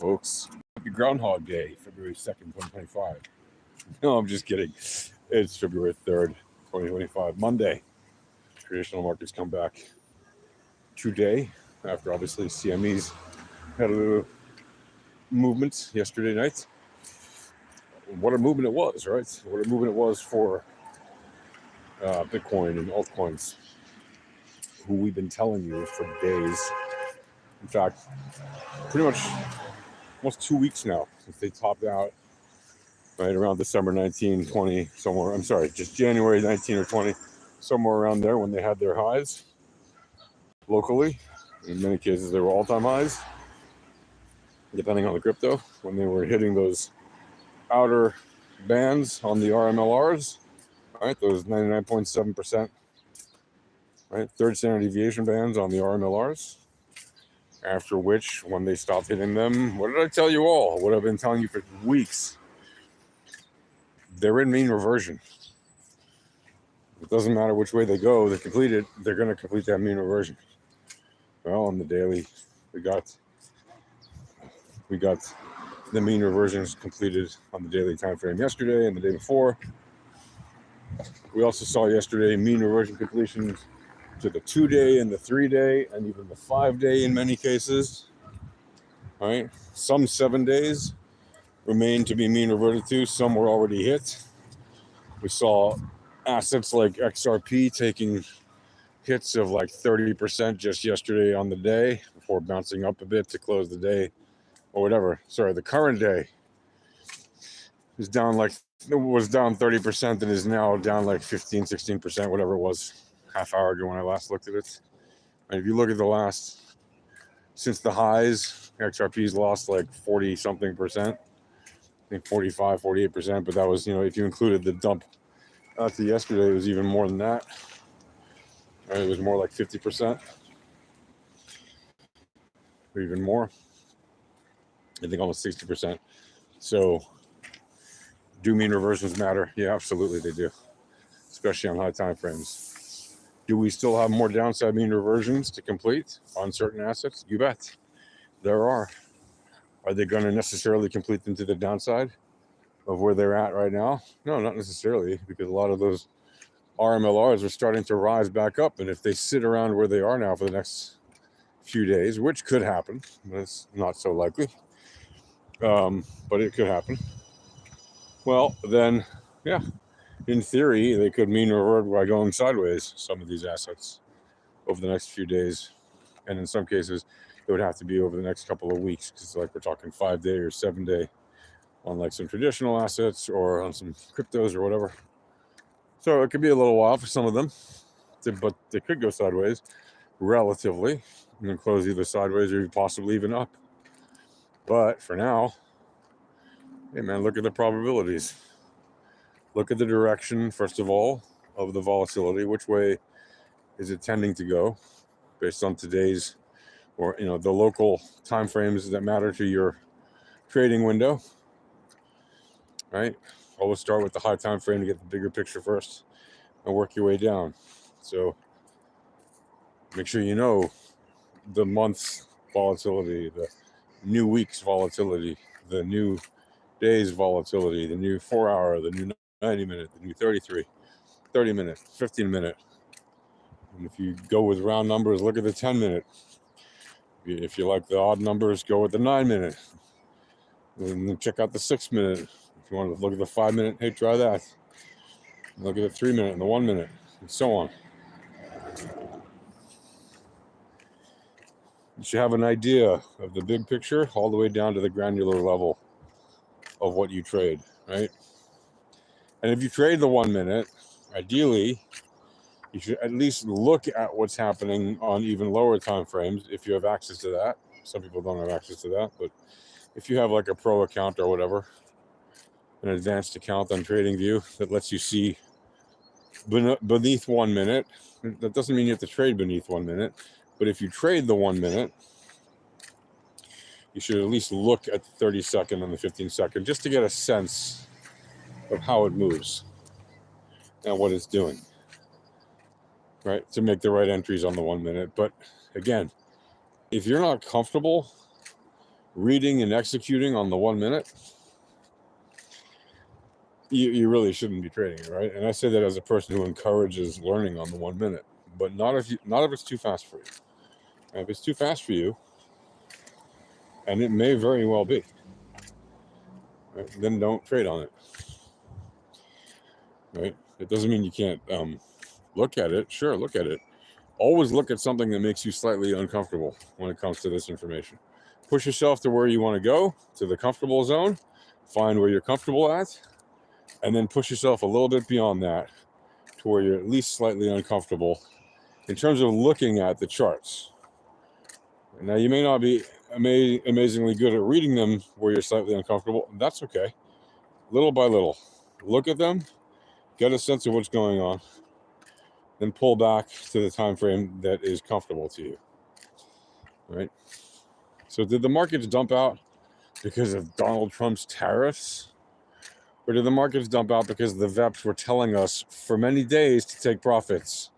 folks. Happy Groundhog Day, February 2nd, 2025. No, I'm just kidding. It's February 3rd, 2025, Monday. Traditional markets come back today after obviously CME's had a little movement yesterday night. What a movement it was, right? What a movement it was for Bitcoin and altcoins, who we've been telling you for days. In fact, pretty much almost 2 weeks now since they topped out right around December 19, 20, somewhere. I'm sorry, just January 19 or 20, somewhere around there when they had their highs locally. In many cases, they were all-time highs, depending on the crypto, when they were hitting those outer bands on the RMLRs, right? Those 99.7%, right? Third standard deviation bands on the RMLRs. After which, when they stopped hitting them, what did I tell you all? What I've been telling you for weeks. They're in mean reversion. It doesn't matter which way they go, they complete it, they're going to complete that mean reversion. Well, on the daily, we got the mean reversions completed on the daily time frame yesterday and the day before. We also saw yesterday mean reversion completions to the 2-day and the 3-day and even the 5-day in many cases. Right? Some 7 days remain to be mean reverted to. Some were already hit. We saw assets like XRP taking hits of like 30% just yesterday on the day before bouncing up a bit to close the day or whatever. Sorry, the current day is down was down 30% and is now down like 15, 16%, whatever it was, half hour ago when I last looked at it. And if you look at the last, since the highs, XRP's lost like 40 something percent. I think 45, 48%, but that was, if you included the dump to yesterday, it was even more than that. Right, it was more like 50%, or even more. I think almost 60%. So, do mean reversions matter? Yeah, absolutely they do, especially on high time frames. Do we still have more downside mean reversions to complete on certain assets? You bet. There are. Are they going to necessarily complete them to the downside of where they're at right now? No, not necessarily, because a lot of those RMLRs are starting to rise back up. And if they sit around where they are now for the next few days, which could happen, but it's not so likely, but it could happen. Well, then, yeah, in theory, they could mean revert by going sideways, some of these assets, over the next few days. And in some cases, it would have to be over the next couple of weeks, because like we're talking 5-day or 7-day on like some traditional assets or on some cryptos or whatever. So it could be a little while for some of them, but they could go sideways relatively and then close either sideways or possibly even up. But for now, hey man, look at the probabilities. Look at the direction, first of all, of the volatility. Which way is it tending to go based on today's or the local time frames that matter to your trading window, right? Always start with the high time frame to get the bigger picture first and work your way down. So make sure you know the month's volatility, the new week's volatility, the new day's volatility, the new 4-hour, the new 90-minute, the new 30-minute, 15-minute. And if you go with round numbers, look at the 10-minute. If you like the odd numbers, go with the 9-minute. And then check out the 6-minute. If you want to look at the 5-minute, hey, try that. Look at the 3-minute and the 1-minute, and so on. You should have an idea of the big picture all the way down to the granular level of what you trade, right? And if you trade the 1-minute, ideally, you should at least look at what's happening on even lower time frames if you have access to that. Some people don't have access to that, but if you have like a pro account or whatever, an advanced account on TradingView that lets you see beneath 1 minute, that doesn't mean you have to trade beneath 1 minute, but if you trade the 1 minute, you should at least look at the 30-second and the 15-second just to get a sense of how it moves and what it's doing, right? To make the right entries on the 1 minute. But again, if you're not comfortable reading and executing on the 1 minute, you really shouldn't be trading it, right? And I say that as a person who encourages learning on the 1 minute, but not if it's too fast for you. And if it's too fast for you, and it may very well be, right, then don't trade on it. Right? It doesn't mean you can't look at it. Sure, look at it. Always look at something that makes you slightly uncomfortable when it comes to this information. Push yourself to where you want to go, to the comfortable zone. Find where you're comfortable at, and then push yourself a little bit beyond that to where you're at least slightly uncomfortable in terms of looking at the charts. Now, you may not be amazingly good at reading them where you're slightly uncomfortable. That's okay. Little by little, look at them, get a sense of what's going on, then pull back to the time frame that is comfortable to you. Right? So did the markets dump out because of Donald Trump's tariffs? Or did the markets dump out because the VEPs were telling us for many days to take profits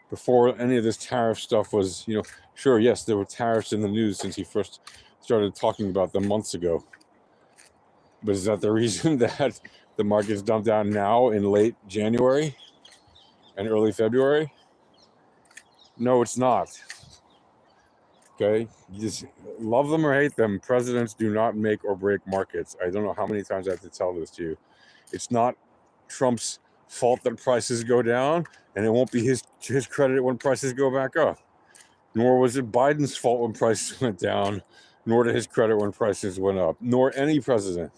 before any of this tariff stuff was, sure, yes, there were tariffs in the news since he first started talking about them months ago. But is that the reason that the markets dumped out now in late January and early February? No, it's not. Okay? You just love them or hate them. Presidents do not make or break markets. I don't know how many times I have to tell this to you. It's not Trump's fault that prices go down, and it won't be his credit when prices go back up. Nor was it Biden's fault when prices went down, nor to his credit when prices went up, nor any president.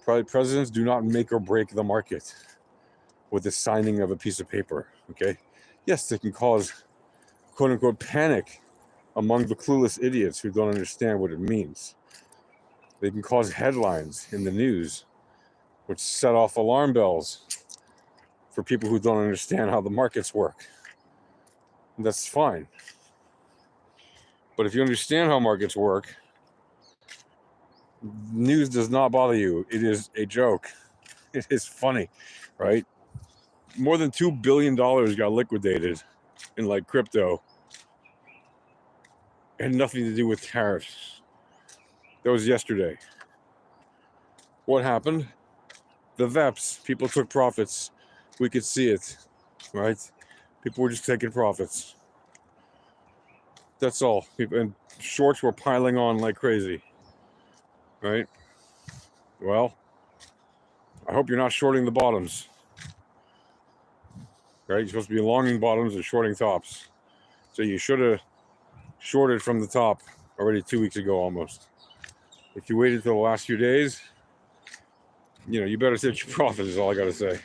Presidents do not make or break the market with the signing of a piece of paper, okay? Yes, they can cause, quote-unquote, panic among the clueless idiots who don't understand what it means. They can cause headlines in the news, which set off alarm bells for people who don't understand how the markets work. And that's fine. But if you understand how markets work, news does not bother you. It is a joke. It is funny, right? More than $2 billion got liquidated in crypto, and nothing to do with tariffs. That was yesterday. What happened? The VEPs, people took profits. We could see it, right? People were just taking profits. That's all. And shorts were piling on like crazy, right? Well, I hope you're not shorting the bottoms, right? You're supposed to be longing bottoms and shorting tops. So you should have shorted from the top already 2 weeks ago almost. If you waited till the last few days, you better take your profit is all I got to say.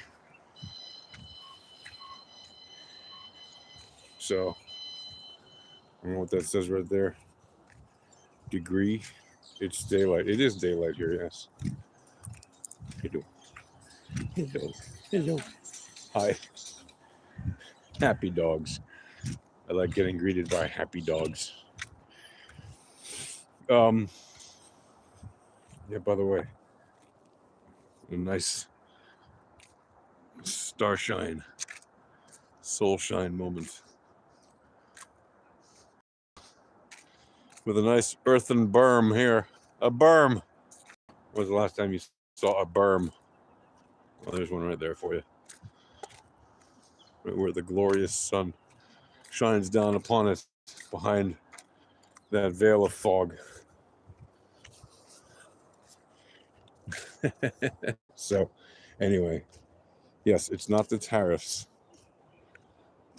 So, I don't know what that says right there. Degree. It's daylight. It is daylight here, yes. Hello. Hello. Hello. Hi. Happy dogs. I like getting greeted by happy dogs. Yeah, by the way, a nice starshine, soul shine moment. With a nice earthen berm here. A berm. When was the last time you saw a berm? Well, there's one right there for you. Where the glorious sun shines down upon it behind that veil of fog. So, anyway, yes, it's not the tariffs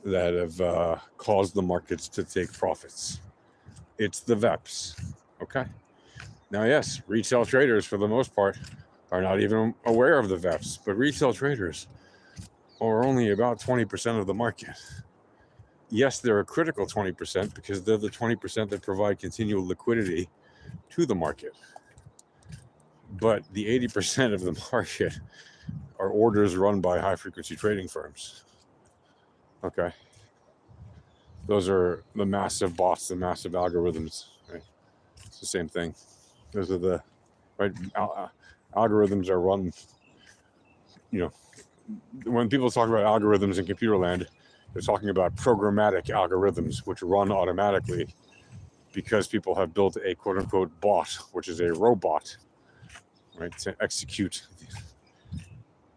that have caused the markets to take profits. It's the VEPs, okay? Now, yes, retail traders, for the most part, are not even aware of the VEPs, but retail traders are only about 20% of the market. Yes, they're a critical 20% because they're the 20% that provide continual liquidity to the market. But the 80% of the market are orders run by high-frequency trading firms. Okay. Those are the massive bots, the massive algorithms, right? It's the same thing. Those are the, right, algorithms are run, when people talk about algorithms in computer land, they're talking about programmatic algorithms, which run automatically because people have built a quote unquote bot, which is a robot, right, to execute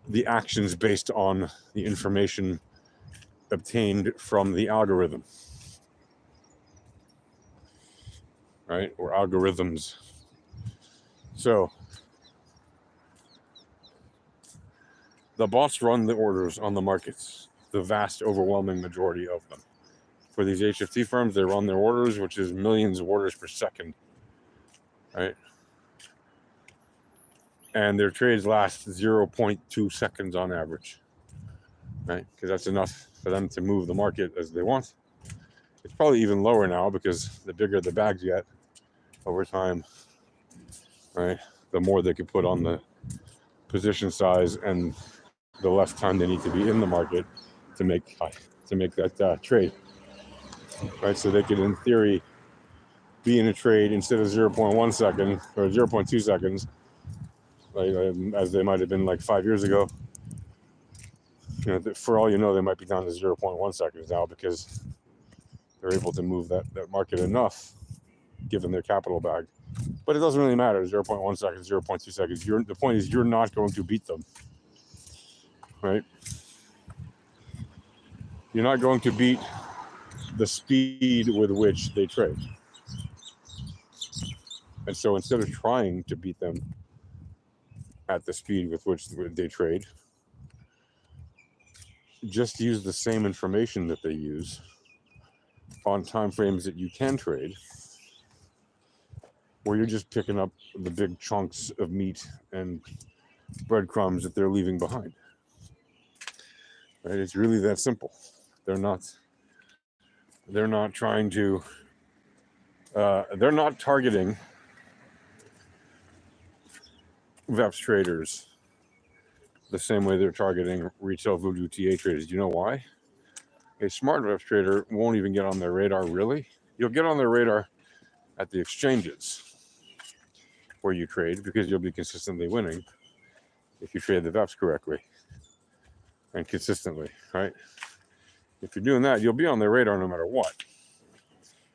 the actions based on the information obtained from the algorithm, right, or algorithms. So the bots run the orders on the markets, the vast overwhelming majority of them. For these HFT firms, they run their orders, which is millions of orders per second, right? And their trades last 0.2 seconds on average, right? Because that's enough for them to move the market as they want. It's probably even lower now because the bigger the bags get over time, right, the more they could put on the position size and the less time they need to be in the market to make that trade, right? So they could, in theory, be in a trade instead of 0.1 second or 0.2 seconds, like as they might have been like 5 years ago. You know, for all you know, they might be down to 0.1 seconds now because they're able to move that market enough, given their capital bag. But it doesn't really matter, 0.1 seconds, 0.2 seconds. The point is you're not going to beat them, right? You're not going to beat the speed with which they trade. And so instead of trying to beat them at the speed with which they trade, just use the same information that they use on time frames that you can trade, where you're just picking up the big chunks of meat and breadcrumbs that they're leaving behind. Right? It's really that simple. They're not trying to, they're not targeting VEPS traders the same way they're targeting retail Voodoo TA traders. Do you know why? A smart VEPS trader won't even get on their radar, really. You'll get on their radar at the exchanges where you trade because you'll be consistently winning if you trade the VEPS correctly and consistently, right? If you're doing that, you'll be on their radar no matter what.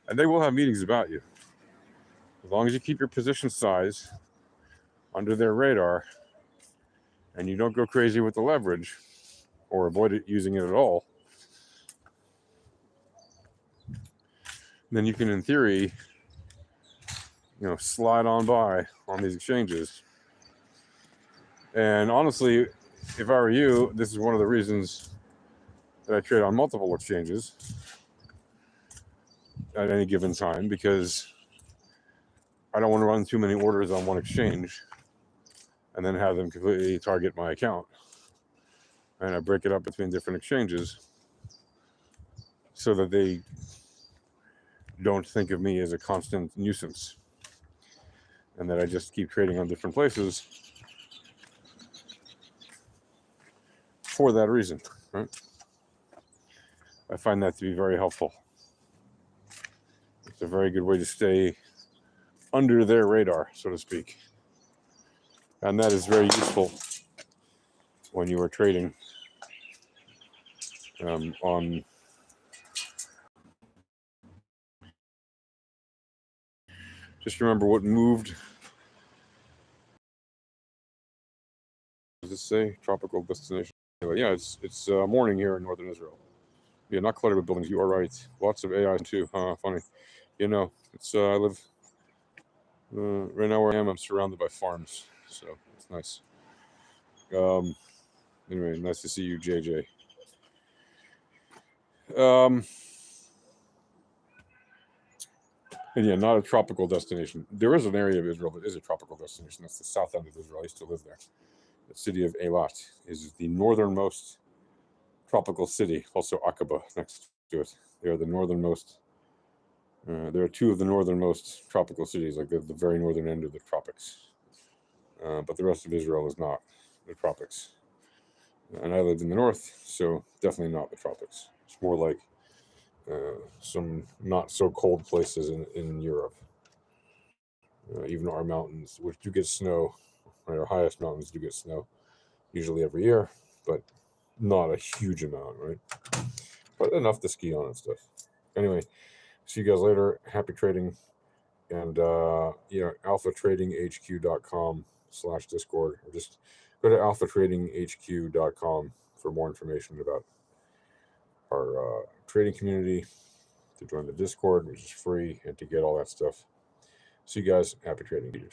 And they will have meetings about you. As long as you keep your position size under their radar and you don't go crazy with the leverage or avoid it using it at all, then you can, in theory, slide on by on these exchanges. And honestly, if I were you, this is one of the reasons that I trade on multiple exchanges at any given time, because I don't want to run too many orders on one exchange and then have them completely target my account. And I break it up between different exchanges so that they don't think of me as a constant nuisance and that I just keep trading on different places for that reason, right? I find that to be very helpful. It's a very good way to stay under their radar, so to speak. And that is very useful when you are trading on just remember what moved. Does this say tropical destination? Anyway, yeah, it's morning here in northern Israel. Yeah, not cluttered with buildings. You are right. Lots of AI too. Funny. It's I live right now where I am. I'm surrounded by farms, so it's nice. Anyway, nice to see you, JJ. And yeah, not a tropical destination. There is an area of Israel that is a tropical destination. That's the south end of Israel. I used to live there. The city of Eilat is the northernmost tropical city. Also Aqaba next to it. They are the northernmost. There are two of the northernmost tropical cities, like the very northern end of the tropics. But the rest of Israel is not the tropics. And I lived in the north, so definitely not the tropics. It's more like some not so cold places in Europe. Even our mountains, which do get snow, right, our highest mountains do get snow, usually every year, but not a huge amount, right? But enough to ski on and stuff. Anyway, See you guys later. Happy trading. And alphatradinghq.com/discord, or just go to alphatradinghq.com for more information about our trading community, to join the Discord, which is free, and to get all that stuff. See you guys. Happy trading.